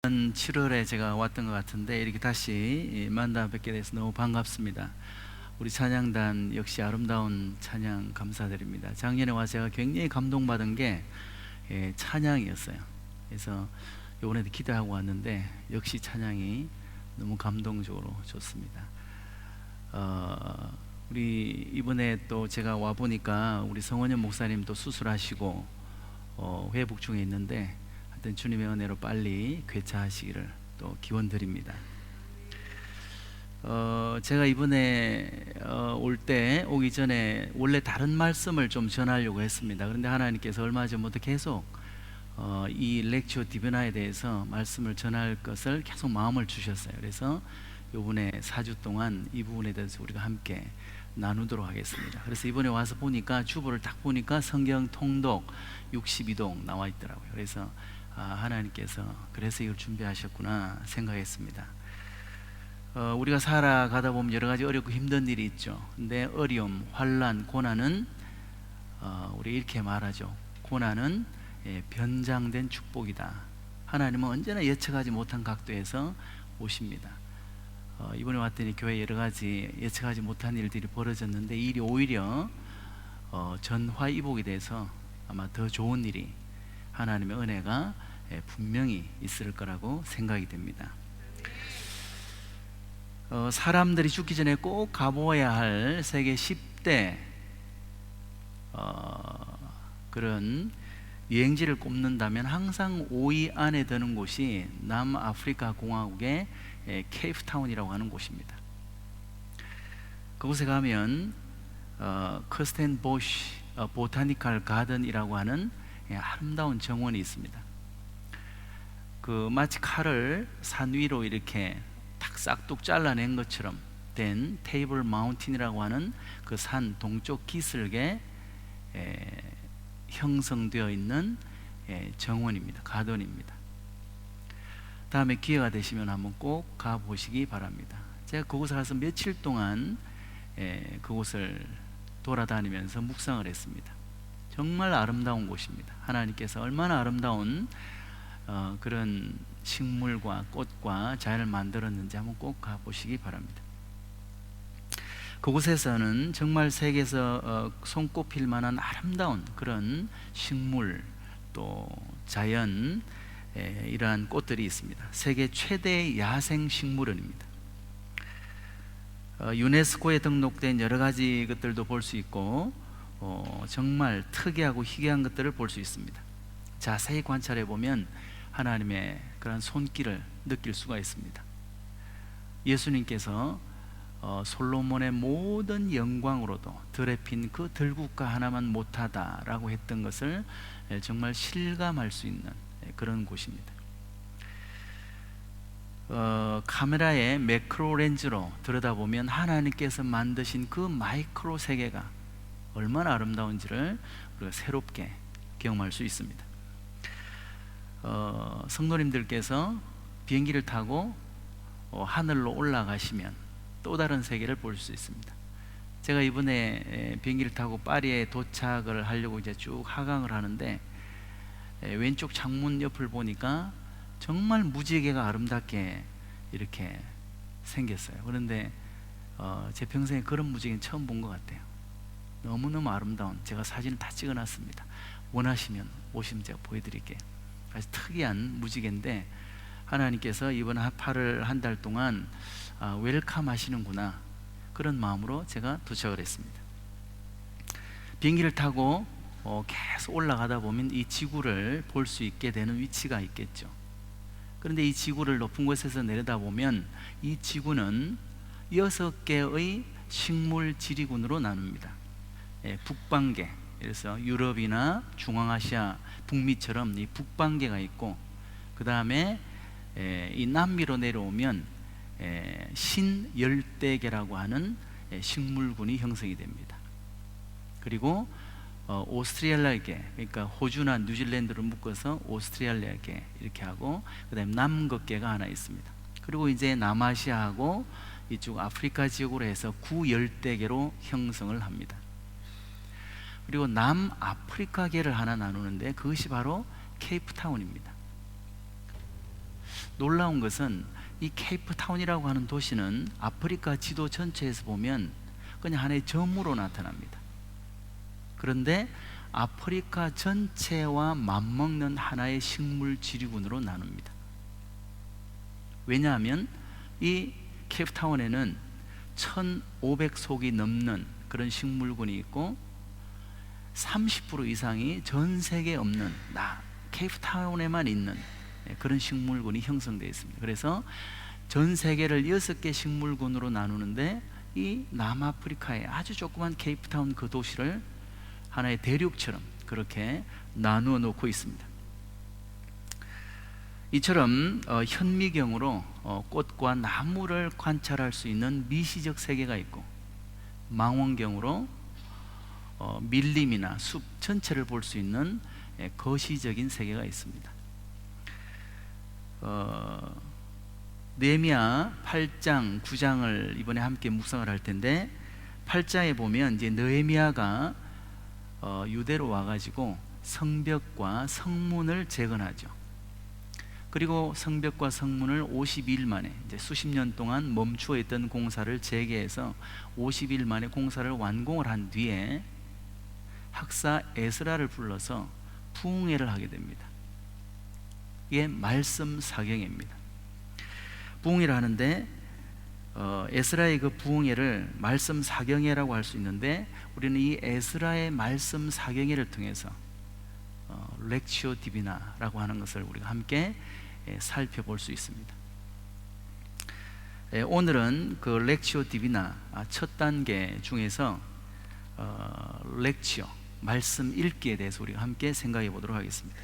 7월에 제가 왔던 것 같은데 이렇게 다시 만나 뵙게 돼서 너무 반갑습니다. 우리 찬양단 역시 아름다운 찬양 감사드립니다. 작년에 와서 제가 굉장히 감동받은 게 찬양이었어요. 그래서 이번에도 기도하고 왔는데 역시 찬양이 너무 감동적으로 좋습니다. 우리 이번에 또 제가 와 보니까 우리 성원현 목사님 또 수술하시고 회복 중에 있는데 하여튼 주님의 은혜로 빨리 괴차하시기를 또 기원드립니다. 제가 이번에 오기 전에 원래 다른 말씀을 좀 전하려고 했습니다. 그런데 하나님께서 얼마 전부터 계속 이 렉처 디비나에 대해서 말씀을 전할 것을 계속 마음을 주셨어요. 그래서 이번에 4주 동안 이 부분에 대해서 우리가 함께 나누도록 하겠습니다. 그래서 이번에 와서 보니까 주보를 딱 보니까 성경 통독 62동 나와 있더라고요. 그래서 하나님께서 그래서 이걸 준비하셨구나 생각했습니다. 우리가 살아가다 보면 여러 가지 어렵고 힘든 일이 있죠. 근데 어려움, 환난, 고난은 우리 이렇게 말하죠. 고난은 변장된 축복이다. 하나님은 언제나 예측하지 못한 각도에서 오십니다. 이번에 왔더니 교회에 여러 가지 예측하지 못한 일들이 벌어졌는데 이 일이 오히려 전화위복이 돼서 아마 더 좋은 일이 하나님의 은혜가 분명히 있을 거라고 생각이 됩니다. 사람들이 죽기 전에 꼭 가보아야 할 세계 10대 그런 여행지를 꼽는다면 항상 5위 안에 드는 곳이 남아프리카 공화국의 케이프타운이라고 하는 곳입니다. 그곳에 가면 커스텐보시 보타니컬 가든이라고 하는 아름다운 정원이 있습니다. 마치 칼을 산 위로 이렇게 탁 싹둑 잘라낸 것처럼 된 테이블 마운틴이라고 하는 그 산 동쪽 기슭에 형성되어 있는 정원입니다. 가든입니다. 다음에 기회가 되시면 한번 꼭 가보시기 바랍니다. 제가 그곳에 가서 며칠 동안 그곳을 돌아다니면서 묵상을 했습니다. 정말 아름다운 곳입니다. 하나님께서 얼마나 아름다운 그런 식물과 꽃과 자연을 만들었는지 한번 꼭 가보시기 바랍니다. 그곳에서는 정말 세계에서 손꼽힐 만한 아름다운 그런 식물 또 자연 이러한 꽃들이 있습니다. 세계 최대의 야생 식물원입니다. 유네스코에 등록된 여러 가지 것들도 볼 수 있고 정말 특이하고 희귀한 것들을 볼 수 있습니다. 자세히 관찰해 보면 하나님의 그런 손길을 느낄 수가 있습니다. 예수님께서 솔로몬의 모든 영광으로도 들에 핀 그 들국화 하나만 못하다라고 했던 것을 정말 실감할 수 있는 그런 곳입니다. 카메라의 매크로 렌즈로 들여다보면 하나님께서 만드신 그 마이크로 세계가 얼마나 아름다운지를 우리가 새롭게 경험할 수 있습니다. 성도님들께서 비행기를 타고 하늘로 올라가시면 또 다른 세계를 볼 수 있습니다. 제가 이번에 비행기를 타고 파리에 도착을 하려고 이제 쭉 하강을 하는데 왼쪽 창문 옆을 보니까 정말 무지개가 아름답게 이렇게 생겼어요. 그런데 제 평생에 그런 무지개는 처음 본 것 같아요. 너무너무 아름다운, 제가 사진을 다 찍어놨습니다. 원하시면 오시면 제가 보여드릴게요. 아주 특이한 무지개인데 하나님께서 이번 8월 한 달 동안 웰컴 하시는구나 그런 마음으로 제가 도착을 했습니다. 비행기를 타고 계속 올라가다 보면 이 지구를 볼 수 있게 되는 위치가 있겠죠. 그런데 이 지구를 높은 곳에서 내려다보면 이 지구는 6개의 식물 지리군으로 나눕니다. 북방계, 그래서 유럽이나 중앙아시아 북미처럼 이 북방계가 있고, 그 다음에 이 남미로 내려오면 신열대계라고 하는 식물군이 형성이 됩니다. 그리고 오스트레일리아계, 그러니까 호주나 뉴질랜드를 묶어서 오스트레일리아계 이렇게 하고, 그 다음에 남극계가 하나 있습니다. 그리고 이제 남아시아하고 이쪽 아프리카 지역으로 해서 구열대계로 형성을 합니다. 그리고 남아프리카계를 하나 나누는데 그것이 바로 케이프타운입니다. 놀라운 것은 이 케이프타운이라고 하는 도시는 아프리카 지도 전체에서 보면 그냥 하나의 점으로 나타납니다. 그런데 아프리카 전체와 맞먹는 하나의 식물 지류군으로 나눕니다. 왜냐하면 이 케이프타운에는 1500속이 넘는 그런 식물군이 있고 30% 이상이 전 세계에 없는 케이프타운에만 있는 그런 식물군이 형성되어 있습니다. 그래서 전 세계를 6개 식물군으로 나누는데 이 남아프리카의 아주 조그만 케이프타운 그 도시를 하나의 대륙처럼 그렇게 나누어 놓고 있습니다. 이처럼 현미경으로 꽃과 나무를 관찰할 수 있는 미시적 세계가 있고, 망원경으로 밀림이나 숲 전체를 볼 수 있는 거시적인 세계가 있습니다. 느헤미야 8장, 9장을 이번에 함께 묵상을 할 텐데, 8장에 보면 이제 느헤미야가 유대로 와가지고 성벽과 성문을 재건하죠. 그리고 성벽과 성문을 52일 만에, 이제 수십 년 동안 멈추어 있던 공사를 재개해서 50일 만에 공사를 완공을 한 뒤에 학사 에스라를 불러서 부흥회를 하게 됩니다. 이게 말씀 사경회입니다. 부흥회를 하는데 에스라의 그 부흥회를 말씀 사경회라고 할 수 있는데, 우리는 이 에스라의 말씀 사경회를 통해서 렉시오 디비나라고 하는 것을 우리가 함께 살펴볼 수 있습니다. 오늘은 그 렉시오 디비나 첫 단계 중에서 렉시오, 말씀 읽기에 대해서 우리가 함께 생각해 보도록 하겠습니다.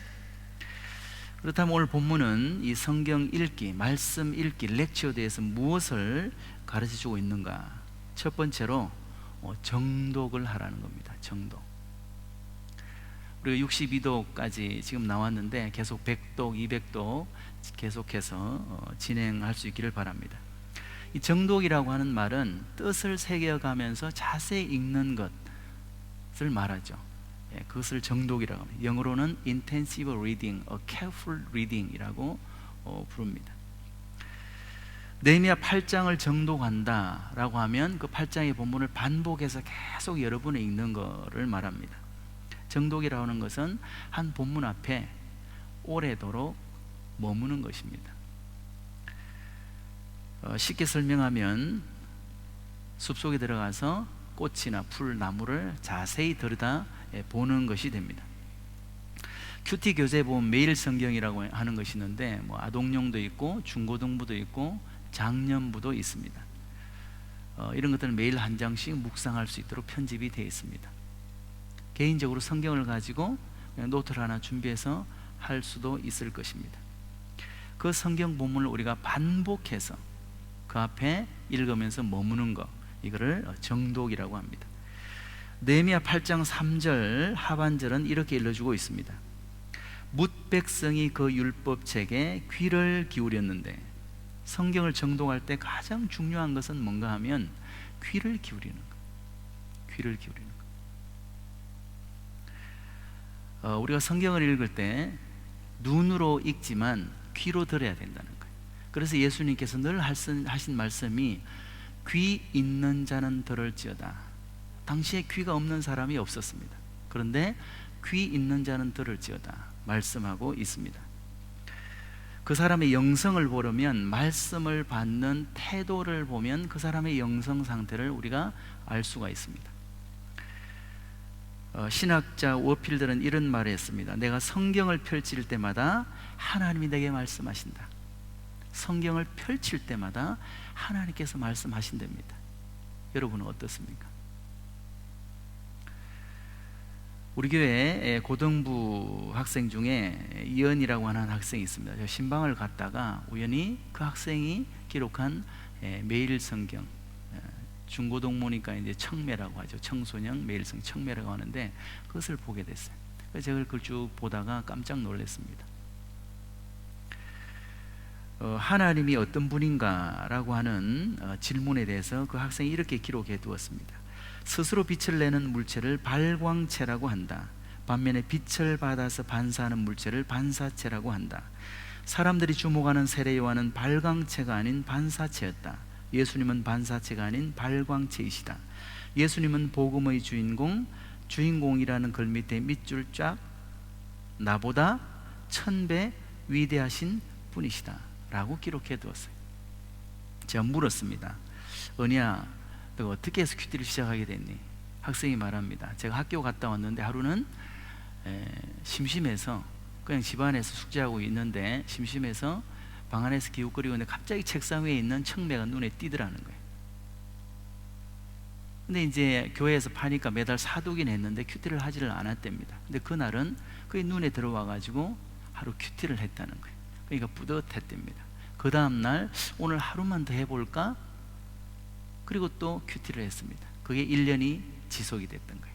그렇다면 오늘 본문은 이 성경 읽기, 말씀 읽기, 렉시오에 대해서 무엇을 가르쳐 주고 있는가? 첫 번째로 정독을 하라는 겁니다. 정독. 우리가 62도까지 지금 나왔는데 계속 100도, 200도 계속해서 진행할 수 있기를 바랍니다. 이 정독이라고 하는 말은 뜻을 새겨가면서 자세히 읽는 것을 말하죠. 그것을 정독이라고 합니다. 영어로는 intensive reading, a careful reading이라고 부릅니다. 느헤미야 8장을 정독한다라고 하면 그 8장의 본문을 반복해서 계속 여러 번 읽는 것을 말합니다. 정독이라고 하는 것은 한 본문 앞에 오래도록 머무는 것입니다. 쉽게 설명하면 숲속에 들어가서 꽃이나 풀, 나무를 자세히 들여다 보는 것이 됩니다. 큐티 교재에 보면 매일 성경이라고 하는 것이 있는데 아동용도 있고 중고등부도 있고 장년부도 있습니다. 이런 것들은 매일 한 장씩 묵상할 수 있도록 편집이 되어 있습니다. 개인적으로 성경을 가지고 그냥 노트를 하나 준비해서 할 수도 있을 것입니다. 그 성경 본문을 우리가 반복해서 그 앞에 읽으면서 머무는 것, 이거를 정독이라고 합니다. 느헤미야 8장 3절 하반절은 이렇게 일러주고 있습니다. 뭇 백성이 그 율법책에 귀를 기울였는데, 성경을 정독할 때 가장 중요한 것은 뭔가 하면 귀를 기울이는 것. 귀를 기울이는 것. 우리가 성경을 읽을 때 눈으로 읽지만 귀로 들어야 된다는 거예요. 그래서 예수님께서 늘 하신 말씀이 귀 있는 자는 들을지어다. 당시에 귀가 없는 사람이 없었습니다. 그런데 귀 있는 자는 들을지어다 말씀하고 있습니다. 그 사람의 영성을 보려면 말씀을 받는 태도를 보면 그 사람의 영성 상태를 우리가 알 수가 있습니다. 신학자 워필들은 이런 말을 했습니다. 내가 성경을 펼칠 때마다 하나님이 내게 말씀하신다. 성경을 펼칠 때마다 하나님께서 말씀하신답니다. 여러분은 어떻습니까? 우리 교회 고등부 학생 중에 이은이라고 하는 학생이 있습니다. 제가 신방을 갔다가 우연히 그 학생이 기록한 매일 성경, 중고등부니까 이제 청매라고 하죠. 청소년 매일 성경 청매라고 하는데 그것을 보게 됐어요. 그래서 제가 그걸 쭉 보다가 깜짝 놀랐습니다. 하나님이 어떤 분인가라고 하는 질문에 대해서 그 학생이 이렇게 기록해 두었습니다. 스스로 빛을 내는 물체를 발광체라고 한다. 반면에 빛을 받아서 반사하는 물체를 반사체라고 한다. 사람들이 주목하는 세례 요한은 발광체가 아닌 반사체였다. 예수님은 반사체가 아닌 발광체이시다. 예수님은 복음의 주인공, 주인공이라는 글 밑에 밑줄 쫙 나보다 1000배 위대하신 분이시다 라고 기록해 두었어요. 제가 물었습니다. 은희야, 너 어떻게 해서 큐티를 시작하게 됐니? 학생이 말합니다. 제가 학교 갔다 왔는데 하루는 심심해서 그냥 집안에서 숙제하고 있는데 심심해서 방 안에서 기웃거리고 있는데 갑자기 책상 위에 있는 청매가 눈에 띄더라는 거예요. 근데 이제 교회에서 파니까 매달 사두긴 했는데 큐티를 하지를 않았답니다. 근데 그날은 그게 눈에 들어와 가지고 하루 큐티를 했다는 거예요. 그러니까 뿌듯했답니다. 그 다음날 오늘 하루만 더 해볼까? 그리고 또 큐티를 했습니다. 그게 1년이 지속이 됐던 거예요.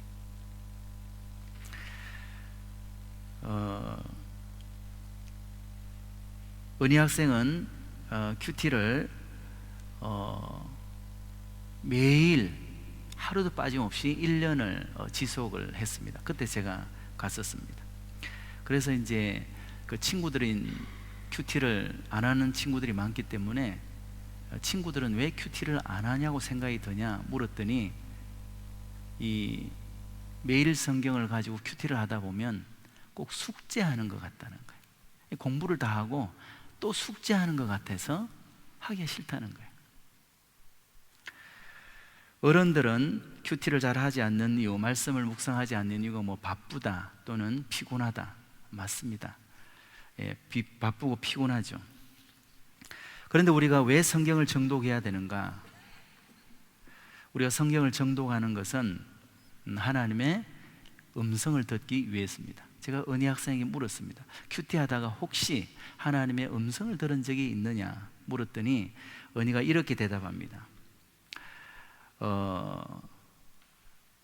은희 학생은 큐티를 매일 하루도 빠짐없이 1년을 지속을 했습니다. 그때 제가 갔었습니다. 그래서 이제 그 친구들인 큐티를 안 하는 친구들이 많기 때문에 친구들은 왜 큐티를 안 하냐고 생각이 드냐 물었더니 이 매일 성경을 가지고 큐티를 하다 보면 꼭 숙제하는 것 같다는 거예요. 공부를 다 하고 또 숙제하는 것 같아서 하기가 싫다는 거예요. 어른들은 큐티를 잘 하지 않는 이유, 말씀을 묵상하지 않는 이유가 뭐 바쁘다 또는 피곤하다. 맞습니다. 바쁘고 피곤하죠. 그런데 우리가 왜 성경을 정독해야 되는가? 우리가 성경을 정독하는 것은 하나님의 음성을 듣기 위해서입니다. 제가 은희 학생에게 물었습니다. 큐티하다가 혹시 하나님의 음성을 들은 적이 있느냐 물었더니 은희가 이렇게 대답합니다.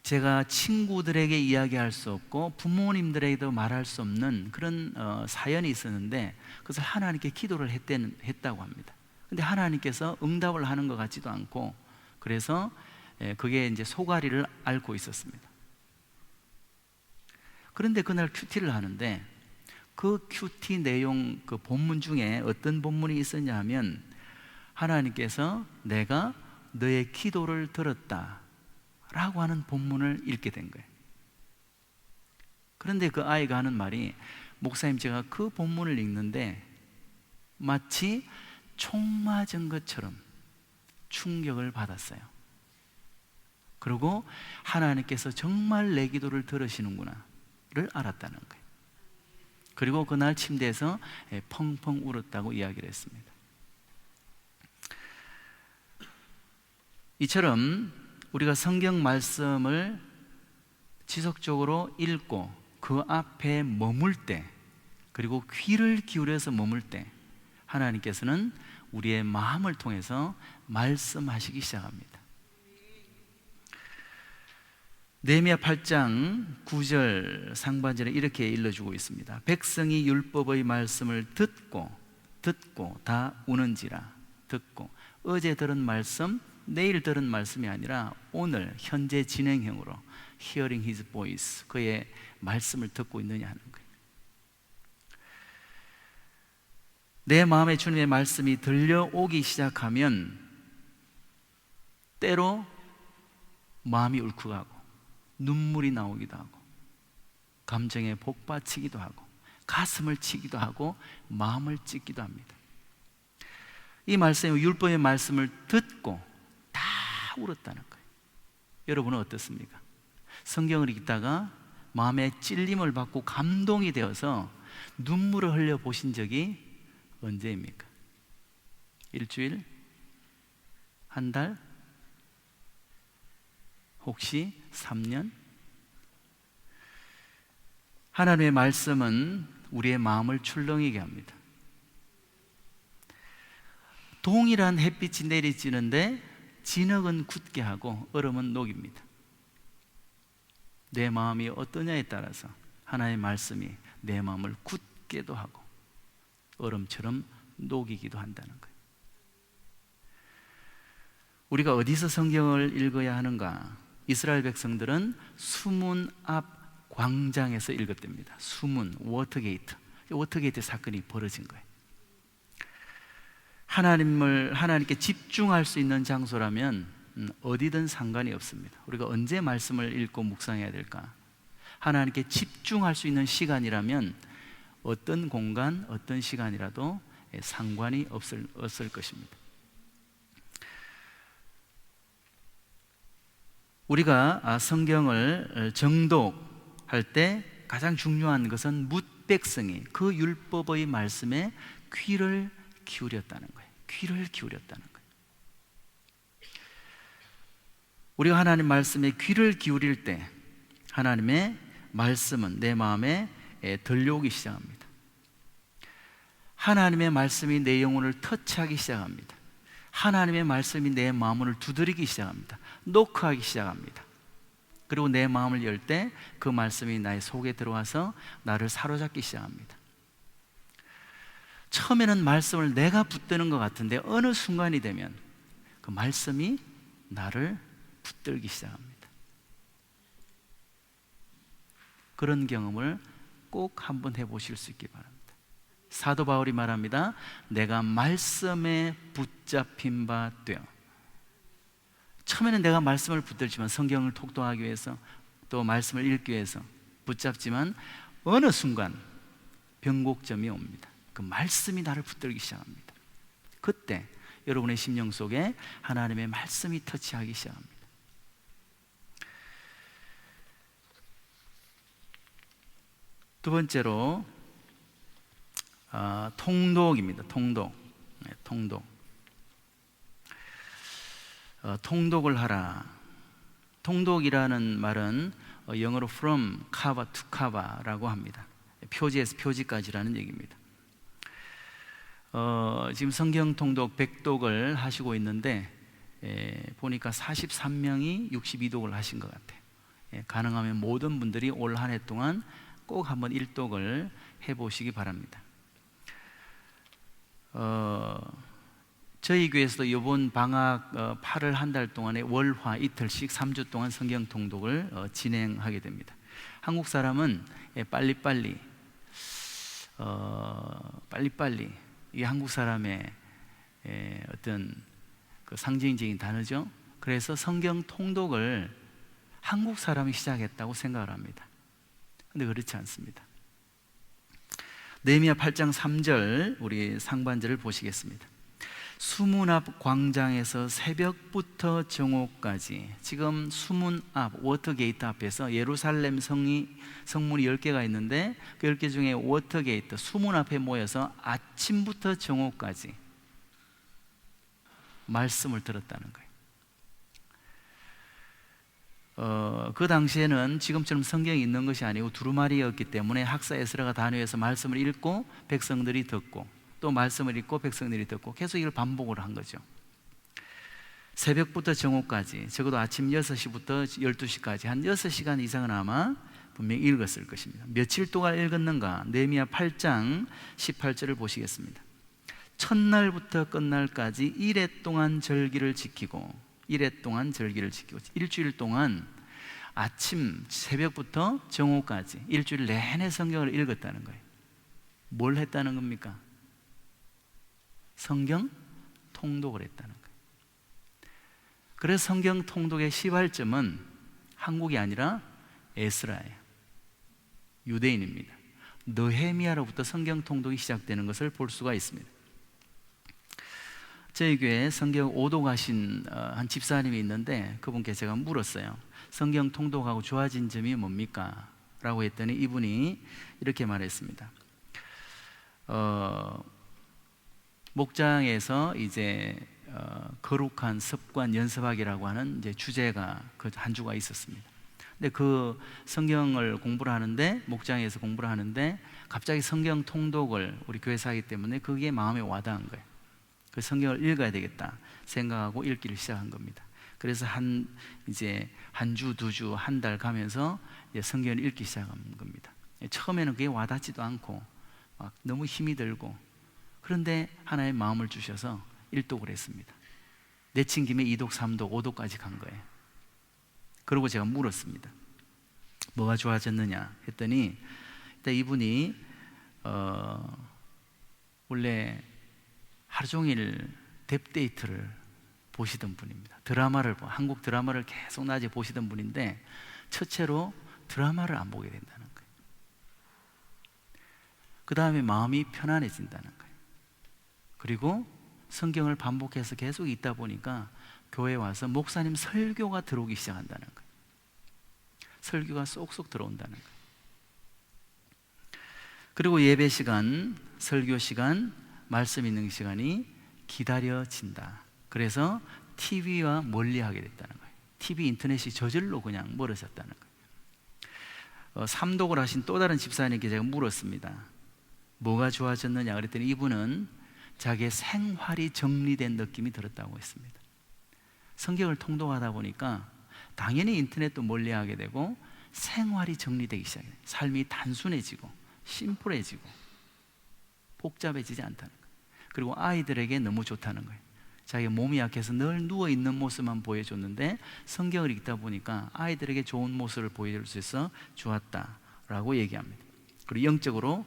제가 친구들에게 이야기할 수 없고 부모님들에게도 말할 수 없는 그런 사연이 있었는데 그것을 하나님께 기도를 했다고 합니다. 근데 하나님께서 응답을 하는 것 같지도 않고 그래서 그게 이제 소가리를 앓고 있었습니다. 그런데 그날 큐티를 하는데 그 큐티 내용 그 본문 중에 어떤 본문이 있었냐 하면 하나님께서 내가 너의 기도를 들었다 라고 하는 본문을 읽게 된 거예요. 그런데 그 아이가 하는 말이 목사님 제가 그 본문을 읽는데 마치 총 맞은 것처럼 충격을 받았어요. 그리고 하나님께서 정말 내 기도를 들으시는구나 를 알았다는 거예요. 그리고 그날 침대에서 펑펑 울었다고 이야기를 했습니다. 이처럼 우리가 성경 말씀을 지속적으로 읽고 그 앞에 머물 때 그리고 귀를 기울여서 머물 때 하나님께서는 우리의 마음을 통해서 말씀하시기 시작합니다. 느헤미야 8장 9절 상반절에 이렇게 일러주고 있습니다. 백성이 율법의 말씀을 듣고 다 우는지라. 듣고 어제 들은 말씀 내일 들은 말씀이 아니라 오늘 현재 진행형으로 hearing his voice 그의 말씀을 듣고 있느냐 하는 거예요. 내 마음에 주님의 말씀이 들려오기 시작하면 때로 마음이 울컥하고 눈물이 나오기도 하고 감정에 복받치기도 하고 가슴을 치기도 하고 마음을 찢기도 합니다. 이 말씀이 율법의 말씀을 듣고 다 울었다는 거예요. 여러분은 어떻습니까? 성경을 읽다가 마음에 찔림을 받고 감동이 되어서 눈물을 흘려 보신 적이 언제입니까? 일주일? 한 달? 혹시 3년? 하나님의 말씀은 우리의 마음을 출렁이게 합니다. 동일한 햇빛이 내리쬐는데 진흙은 굳게 하고 얼음은 녹입니다. 내 마음이 어떠냐에 따라서 하나님의 말씀이 내 마음을 굳게도 하고 얼음처럼 녹이기도 한다는 거예요. 우리가 어디서 성경을 읽어야 하는가? 이스라엘 백성들은 수문 앞 광장에서 읽었답니다. 수문, 워터게이트 사건이 벌어진 거예요. 하나님께 집중할 수 있는 장소라면 어디든 상관이 없습니다. 우리가 언제 말씀을 읽고 묵상해야 될까? 하나님께 집중할 수 있는 시간이라면 어떤 공간, 어떤 시간이라도 상관이 없을 것입니다. 우리가 성경을 정독할 때 가장 중요한 것은 뭇백성이 그 율법의 말씀에 귀를 기울였다는 거예요. 귀를 기울였다는 거예요. 우리가 하나님 말씀에 귀를 기울일 때 하나님의 말씀은 내 마음에 들려오기 시작합니다. 하나님의 말씀이 내 영혼을 터치하기 시작합니다. 하나님의 말씀이 내 마음을 두드리기 시작합니다. 노크하기 시작합니다. 그리고 내 마음을 열 때 그 말씀이 나의 속에 들어와서 나를 사로잡기 시작합니다. 처음에는 말씀을 내가 붙드는 것 같은데 어느 순간이 되면 그 말씀이 나를 붙들기 시작합니다. 그런 경험을 꼭 한번 해보실 수 있기 바랍니다. 사도 바울이 말합니다. 내가 말씀에 붙잡힌 바 되어. 처음에는 내가 말씀을 붙들지만, 성경을 독도하기 위해서 또 말씀을 읽기 위해서 붙잡지만 어느 순간 변곡점이 옵니다. 그 말씀이 나를 붙들기 시작합니다. 그때 여러분의 심령 속에 하나님의 말씀이 터치하기 시작합니다. 두 번째로 통독입니다. 통독을 하라. 통독이라는 말은 영어로 from cover to cover라고 합니다. 표지에서 표지까지라는 얘기입니다. 지금 성경 통독 100독을 하시고 있는데 보니까 43명이 62독을 하신 것 같아요. 가능하면 모든 분들이 올 한 해 동안 꼭 한번 1독을 해보시기 바랍니다. 저희 교회에서도 이번 방학 8월 한 달 동안에 월화 이틀씩 3주 동안 성경 통독을 진행하게 됩니다. 한국 사람은 빨리빨리 이게 한국 사람의 어떤 그 상징적인 단어죠. 그래서 성경 통독을 한국 사람이 시작했다고 생각을 합니다. 근데 그렇지 않습니다. 느헤미야 8장 3절 우리 상반절을 보시겠습니다. 수문 앞 광장에서 새벽부터 정오까지, 지금 수문 앞 워터게이트 앞에서 예루살렘 성문이 10개가 있는데 그 10개 중에 워터게이트 수문 앞에 모여서 아침부터 정오까지 말씀을 들었다는 거예요. 그 당시에는 지금처럼 성경이 있는 것이 아니고 두루마리였기 때문에 학사 에스라가 단위에서 말씀을 읽고 백성들이 듣고 또 말씀을 읽고 백성들이 듣고 계속 이걸 반복을 한 거죠. 새벽부터 정오까지, 적어도 아침 6시부터 12시까지 한 6시간 이상은 아마 분명히 읽었을 것입니다. 며칠 동안 읽었는가? 느헤미야 8장 18절을 보시겠습니다. 첫날부터 끝날까지 이레 동안 절기를 지키고 일주일 동안 아침 새벽부터 정오까지 일주일 내내 성경을 읽었다는 거예요. 뭘 했다는 겁니까? 성경 통독을 했다는 거예요. 그래서 성경 통독의 시발점은 한국이 아니라 에스라예요. 유대인입니다. 느헤미야로부터 성경 통독이 시작되는 것을 볼 수가 있습니다. 저희 교회에 성경 오독하신 한 집사님이 있는데 그분께 제가 물었어요. 성경 통독하고 좋아진 점이 뭡니까? 라고 했더니 이분이 이렇게 말했습니다. 목장에서 이제 거룩한 습관 연습하기라고 하는 이제 주제가 그 한 주가 있었습니다. 근데 그 성경을 공부를 하는데, 목장에서 공부를 하는데 갑자기 성경 통독을 우리 교회에서 하기 때문에 그게 마음에 와닿은 거예요. 그 성경을 읽어야 되겠다 생각하고 읽기를 시작한 겁니다. 그래서 이제 한 주, 두 주, 한 달 가면서 이제 성경을 읽기 시작한 겁니다. 처음에는 그게 와닿지도 않고 막 너무 힘이 들고, 그런데 하나의 마음을 주셔서 1독을 했습니다. 내친 김에 2독, 3독, 5독까지 간 거예요. 그리고 제가 물었습니다. 뭐가 좋아졌느냐 했더니 일단 이분이 원래 하루 종일 뎁데이트를 보시던 분입니다. 한국 드라마를 계속 낮에 보시던 분인데 첫째로 드라마를 안 보게 된다는 거예요. 그 다음에 마음이 편안해진다는 거예요. 그리고 성경을 반복해서 계속 읽다 보니까 교회에 와서 목사님 설교가 들어오기 시작한다는 거예요. 설교가 쏙쏙 들어온다는 거예요. 그리고 예배 시간, 설교 시간, 말씀 있는 시간이 기다려진다. 그래서 TV와 멀리하게 됐다는 거예요. TV, 인터넷이 저절로 그냥 멀어졌다는 거예요. 삼독을 하신 또 다른 집사님께 제가 물었습니다. 뭐가 좋아졌느냐 그랬더니 이분은 자기의 생활이 정리된 느낌이 들었다고 했습니다. 성경을 통독하다 보니까 당연히 인터넷도 멀리하게 되고 생활이 정리되기 시작해요. 삶이 단순해지고 심플해지고 복잡해지지 않다는 거예요. 그리고 아이들에게 너무 좋다는 거예요. 자기 몸이 약해서 늘 누워있는 모습만 보여줬는데 성경을 읽다 보니까 아이들에게 좋은 모습을 보여줄 수 있어 좋았다라고 얘기합니다. 그리고 영적으로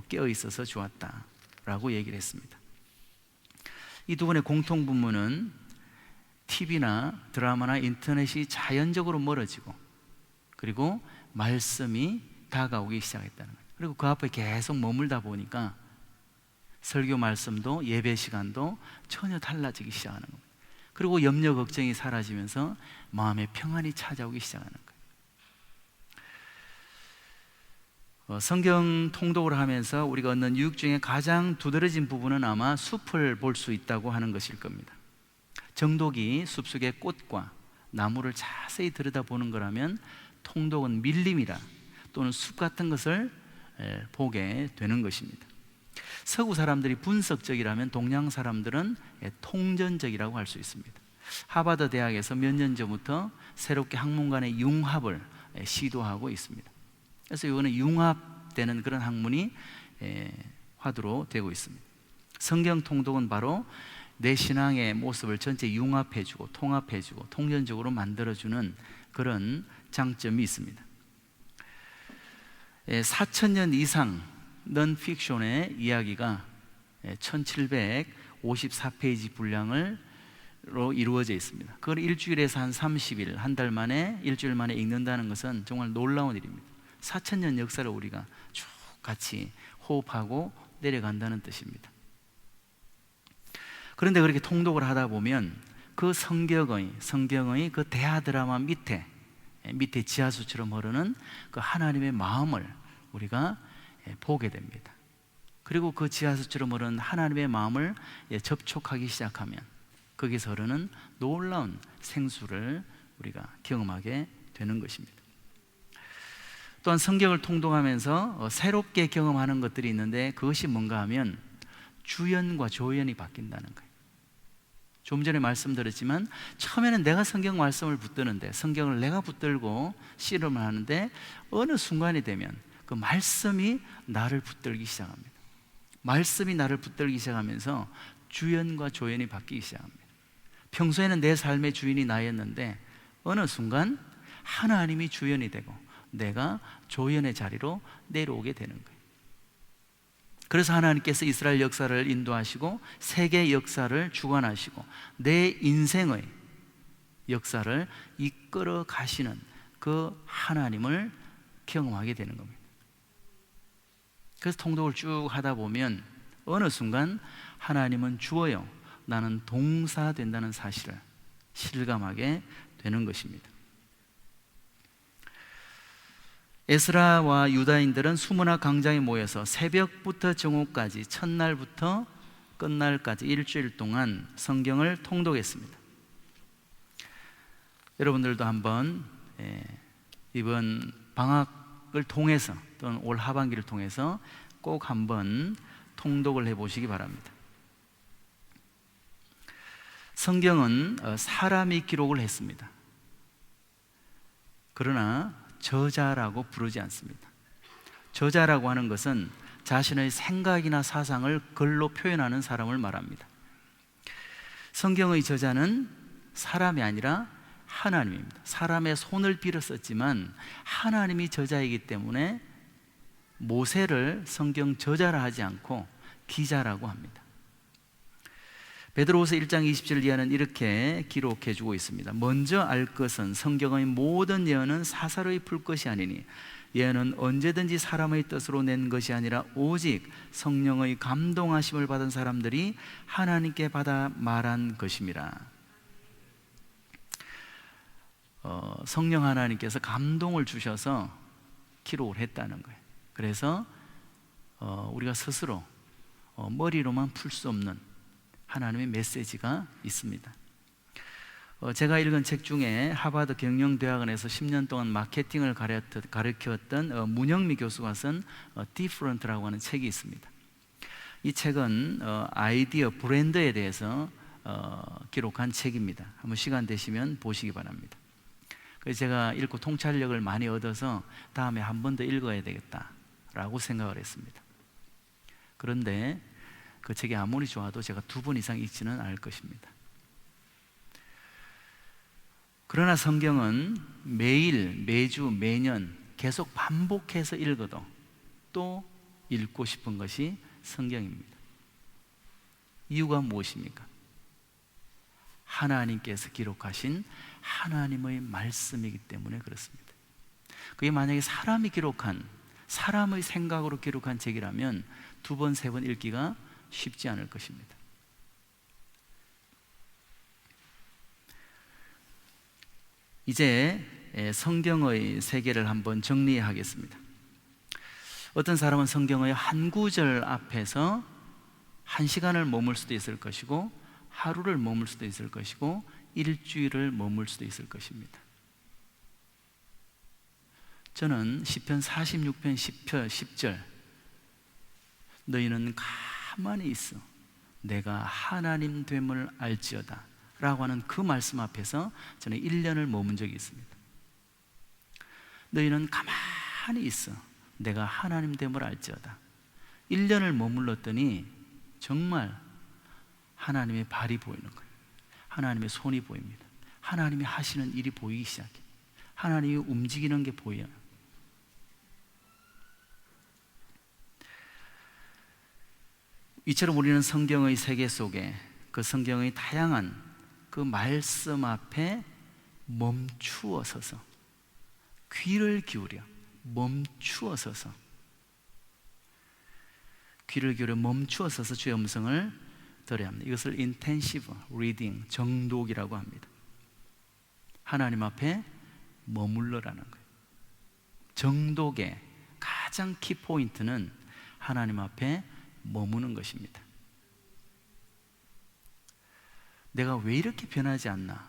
깨어있어서 좋았다라고 얘기를 했습니다. 이 두 분의 공통분모는 TV나 드라마나 인터넷이 자연적으로 멀어지고 그리고 말씀이 다가오기 시작했다는 거예요. 그리고 그 앞에 계속 머물다 보니까 설교 말씀도 예배 시간도 전혀 달라지기 시작하는 겁니다. 그리고 염려 걱정이 사라지면서 마음의 평안이 찾아오기 시작하는 거예요. 성경 통독을 하면서 우리가 얻는 유익 중에 가장 두드러진 부분은 아마 숲을 볼 수 있다고 하는 것일 겁니다. 정독이 숲속의 꽃과 나무를 자세히 들여다보는 거라면 통독은 밀림이라 또는 숲 같은 것을 보게 되는 것입니다. 서구 사람들이 분석적이라면 동양 사람들은 통전적이라고 할 수 있습니다. 하버드 대학에서 몇 년 전부터 새롭게 학문간의 융합을 시도하고 있습니다. 그래서 이거는 융합되는 그런 학문이 화두로 되고 있습니다. 성경 통독은 바로 내 신앙의 모습을 전체 융합해주고 통합해주고 통전적으로 만들어주는 그런 장점이 있습니다. 4,000년 이상 넌픽션의 이야기가 1754페이지 분량으로 이루어져 있습니다. 그걸 일주일에서 한 30일, 한 달 만에, 일주일 만에 읽는다는 것은 정말 놀라운 일입니다. 4,000년 역사를 우리가 쭉 같이 호흡하고 내려간다는 뜻입니다. 그런데 그렇게 통독을 하다 보면 그 성경의 그 대하 드라마 밑에 지하수처럼 흐르는 그 하나님의 마음을 우리가 보게 됩니다. 그리고 그 지하수처럼 흐르는 하나님의 마음을 접촉하기 시작하면 거기서 흐르는 놀라운 생수를 우리가 경험하게 되는 것입니다. 또한 성경을 통독하면서 새롭게 경험하는 것들이 있는데 그것이 뭔가 하면 주연과 조연이 바뀐다는 거예요. 좀 전에 말씀드렸지만 처음에는 내가 성경 말씀을 붙드는데 성경을 내가 붙들고 씨름을 하는데 어느 순간이 되면 그 말씀이 나를 붙들기 시작합니다. 말씀이 나를 붙들기 시작하면서 주연과 조연이 바뀌기 시작합니다. 평소에는 내 삶의 주인이 나였는데 어느 순간 하나님이 주연이 되고 내가 조연의 자리로 내려오게 되는 거예요. 그래서 하나님께서 이스라엘 역사를 인도하시고 세계 역사를 주관하시고 내 인생의 역사를 이끌어 가시는 그 하나님을 경험하게 되는 겁니다. 그래서 통독을 쭉 하다 보면 어느 순간 하나님은 주어요, 나는 동사 된다는 사실을 실감하게 되는 것입니다. 에스라와 유다인들은 수문학 광장에 모여서 새벽부터 정오까지 첫날부터 끝날까지 일주일 동안 성경을 통독했습니다. 여러분들도 한번 이번 방학을 통해서 또는 올 하반기를 통해서 꼭 한번 통독을 해보시기 바랍니다. 성경은 사람이 기록을 했습니다. 그러나 저자라고 부르지 않습니다. 저자라고 하는 것은 자신의 생각이나 사상을 글로 표현하는 사람을 말합니다. 성경의 저자는 사람이 아니라 하나님입니다. 사람의 손을 빌어 썼지만 하나님이 저자이기 때문에 모세를 성경 저자라 하지 않고 기자라고 합니다. 베드로후서 1장 20절 이하는 이렇게 기록해 주고 있습니다. 먼저 알 것은 성경의 모든 예언은 사사로이 풀 것이 아니니 예언은 언제든지 사람의 뜻으로 낸 것이 아니라 오직 성령의 감동하심을 받은 사람들이 하나님께 받아 말한 것임이라. 성령 하나님께서 감동을 주셔서 기록을 했다는 거예요. 그래서 우리가 스스로 머리로만 풀 수 없는 하나님의 메시지가 있습니다. 제가 읽은 책 중에 하버드 경영대학원에서 10년 동안 마케팅을 가르쳤던 문영미 교수가 쓴 디프런트라고 하는 책이 있습니다. 이 책은 아이디어, 브랜드에 대해서 기록한 책입니다. 한번 시간 되시면 보시기 바랍니다. 그래서 제가 읽고 통찰력을 많이 얻어서 다음에 한 번 더 읽어야 되겠다라고 생각을 했습니다. 그런데 그 책이 아무리 좋아도 제가 2번 이상 읽지는 않을 것입니다. 그러나 성경은 매일, 매주, 매년 계속 반복해서 읽어도 또 읽고 싶은 것이 성경입니다. 이유가 무엇입니까? 하나님께서 기록하신 하나님의 말씀이기 때문에 그렇습니다. 그게 만약에 사람이 기록한, 사람의 생각으로 기록한 책이라면 2번, 3번 읽기가 쉽지 않을 것입니다. 이제 성경의 세계를 한번 정리하겠습니다. 어떤 사람은 성경의 한 구절 앞에서 1시간을 머물 수도 있을 것이고, 하루를 머물 수도 있을 것이고, 일주일을 머물 수도 있을 것입니다. 저는 시편 46편 10절 너희는 가만히 있어 내가 하나님 됨을 알지어다 라고 하는 그 말씀 앞에서 저는 1년을 머문 적이 있습니다. 너희는 가만히 있어 내가 하나님 됨을 알지어다. 1년을 머물렀더니 정말 하나님의 발이 보이는 거예요. 하나님의 손이 보입니다. 하나님이 하시는 일이 보이기 시작해요. 하나님이 움직이는 게 보여요. 이처럼 우리는 성경의 세계 속에 그 성경의 다양한 그 말씀 앞에 멈추어 서서, 귀를 기울여 멈추어 서서, 귀를 기울여 멈추어 서서 주의 음성을 들어야 합니다. 이것을 intensive reading, 정독이라고 합니다. 하나님 앞에 머물러라는 거예요. 정독의 가장 키포인트는 하나님 앞에 머무는 것입니다. 내가 왜 이렇게 변하지 않나?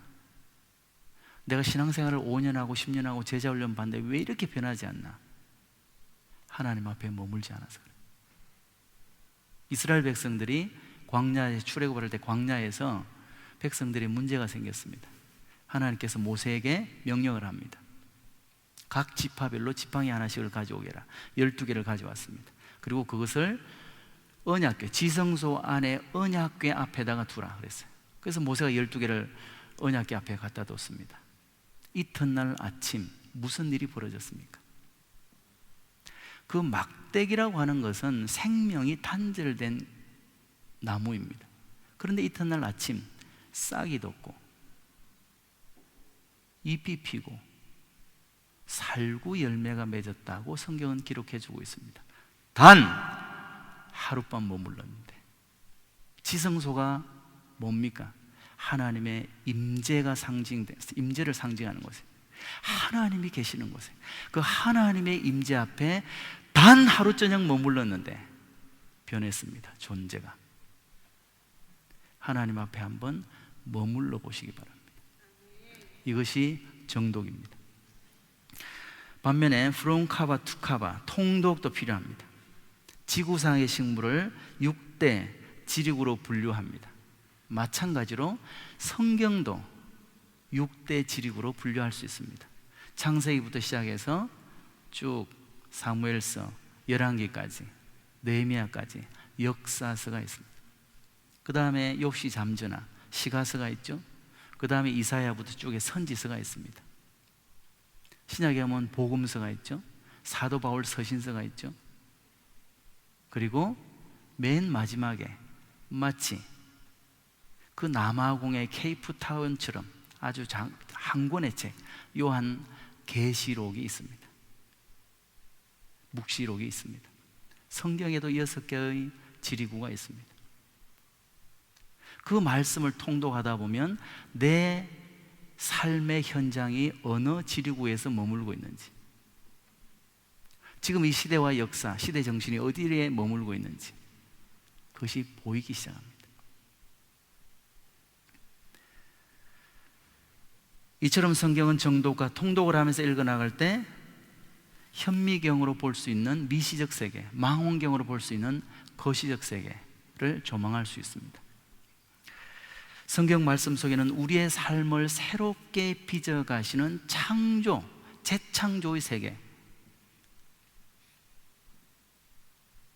내가 신앙생활을 5년하고 10년하고 제자훈련 받는데 왜 이렇게 변하지 않나? 하나님 앞에 머물지 않아서 그래요. 이스라엘 백성들이 광야에 출애굽을 할 때 광야에서 백성들이 문제가 생겼습니다. 하나님께서 모세에게 명령을 합니다. 각 지파별로 지팡이 하나씩을 가져오게라. 12개를 가져왔습니다. 그리고 그것을 언약궤, 지성소 안에 언약궤 앞에다가 두라 그랬어요. 그래서 모세가 12개를 언약궤 앞에 갖다 뒀습니다. 이튿날 아침 무슨 일이 벌어졌습니까? 그 막대기라고 하는 것은 생명이 단절된 나무입니다. 그런데 이튿날 아침 싹이 돋고 잎이 피고 살구 열매가 맺었다고 성경은 기록해 주고 있습니다. 단 하룻밤 머물렀는데, 지성소가 뭡니까? 하나님의 임재가 임재를 상징하는 곳에, 하나님이 계시는 곳에, 그 하나님의 임재 앞에 단 하루 저녁 머물렀는데 변했습니다. 존재가. 하나님 앞에 한번 머물러 보시기 바랍니다. 이것이 정독입니다. 반면에 from 카바 to 카바, 통독도 필요합니다. 지구상의 식물을 6대 지력으로 분류합니다. 마찬가지로 성경도 6대 지력으로 분류할 수 있습니다. 창세기부터 시작해서 쭉 사무엘서, 열왕기까지, 느헤미야까지 역사서가 있습니다. 그 다음에 욥시 잠언, 시가서가 있죠. 그 다음에 이사야부터 쭉에 선지서가 있습니다. 신약에 보면 복음서가 있죠. 사도 바울 서신서가 있죠. 그리고 맨 마지막에 마치 그 남아공의 케이프타운처럼 아주 한 권의 책, 요한 계시록이 있습니다. 묵시록이 있습니다. 성경에도 6개의 지리구가 있습니다. 그 말씀을 통독하다 보면 내 삶의 현장이 어느 지리구에서 머물고 있는지, 지금 이 시대와 역사, 시대 정신이 어디에 머물고 있는지 그것이 보이기 시작합니다. 이처럼 성경은 정독과 통독을 하면서 읽어나갈 때 현미경으로 볼 수 있는 미시적 세계, 망원경으로 볼 수 있는 거시적 세계를 조망할 수 있습니다. 성경 말씀 속에는 우리의 삶을 새롭게 빚어가시는 창조, 재창조의 세계,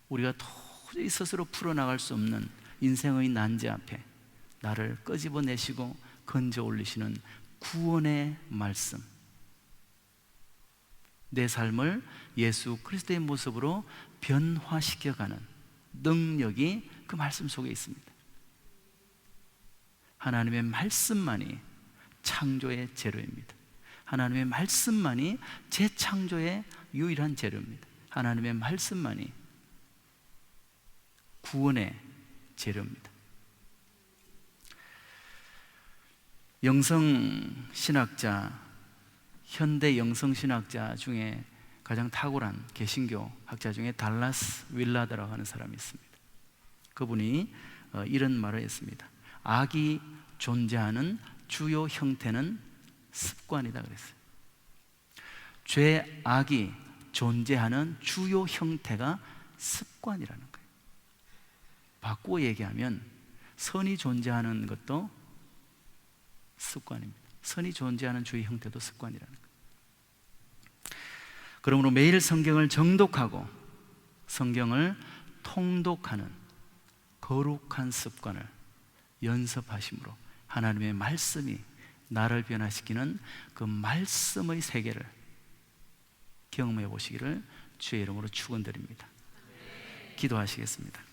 우리가 도저히 스스로 풀어나갈 수 없는 인생의 난제 앞에 나를 끄집어내시고 건져 올리시는 구원의 말씀, 내 삶을 예수 그리스도의 모습으로 변화시켜가는 능력이 그 말씀 속에 있습니다. 하나님의 말씀만이 창조의 재료입니다. 하나님의 말씀만이 재창조의 유일한 재료입니다. 하나님의 말씀만이 구원의 재료입니다. 영성신학자, 현대 영성신학자 중에 가장 탁월한 개신교 학자 중에 달라스 윌라드라고 하는 사람이 있습니다. 그분이 이런 말을 했습니다. 악이 존재하는 주요 형태는 습관이다 그랬어요. 죄, 악이 존재하는 주요 형태가 습관이라는 거예요. 바꾸어 얘기하면 선이 존재하는 것도 습관입니다. 선이 존재하는 주의 형태도 습관이라는 거예요. 그러므로 매일 성경을 정독하고 성경을 통독하는 거룩한 습관을 연습하심으로 하나님의 말씀이 나를 변화시키는 그 말씀의 세계를 경험해 보시기를 주의 이름으로 축원드립니다. 기도하시겠습니다.